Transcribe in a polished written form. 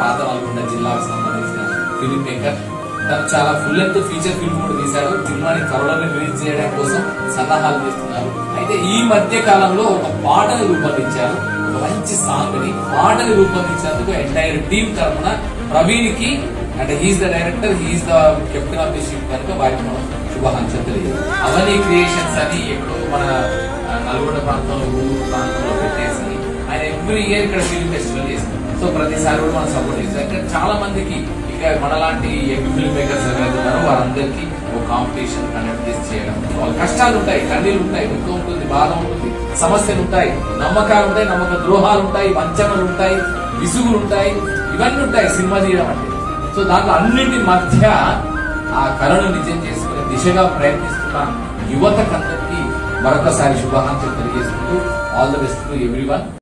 పాత నల్గొండ జిల్లాకు సంబంధించిన ఫిలిం మేకర్. తను చాలా ఫుల్ లెంత్ ఫీచర్ ఫిల్మ్ కూడా తీశాడు. సినిమాని త్వరలోనే రిలీజ్ చేయడం కోసం సన్నాహాలు చేస్తున్నారు. అయితే ఈ మధ్య కాలంలో ఒక పాటను రూపొందించారు. ఒక మంచి సాంగ్ ని పాటని రూపొందించేందుకు ఎంటైర్ టీమ్ తరఫున ప్రవీణ్ కి, అంటే he's the director, he's the captain of the ship కనుక వారికి మనం శుభాకాంక్షలు తెలియదు. అవన్నీ క్రియేషన్స్ అని ఎక్కడో మన నల్గొండ ప్రాంతంలో, ఊరు ప్రాంతంలో పెట్టేసి ఆయన ఎవ్రీ ఇయర్ ఇక్కడ ఫిల్మ్ ఫెస్టివల్ చేస్తారు. సో ప్రతిసారి కూడా మనం సపోర్ట్ చేస్తాం. ఇక్కడ చాలా మందికి ఇక మనలాంటి యంగ్ ఫిల్మ్ మేకర్స్ ఎవరైతే ఉన్నారో వారందరికీ ఒక కాంపిటీషన్ కండక్ట్ చేసి చేయడం. కష్టాలు ఉంటాయి, కన్నీళ్ళు ఉంటాయి, దుఃఖం ఉంటుంది, బాధ ఉంటుంది, సమస్యలు ఉంటాయి, నమ్మకాలు ఉంటాయి, నమ్మక ద్రోహాలు ఉంటాయి, వంచనలు ఉంటాయి, విసుగులు ఉంటాయి, ఇవన్నీ ఉంటాయి సినిమా తీయడం అంటే. సో దాంట్లో అన్నింటి మధ్య ఆ కళను నిజం చేసుకునే దిశగా ప్రయత్నిస్తున్న యువతకందరికీ మరొకసారి శుభాకాంక్షలు తెలియజేసుకుంటూ all the best to everyone.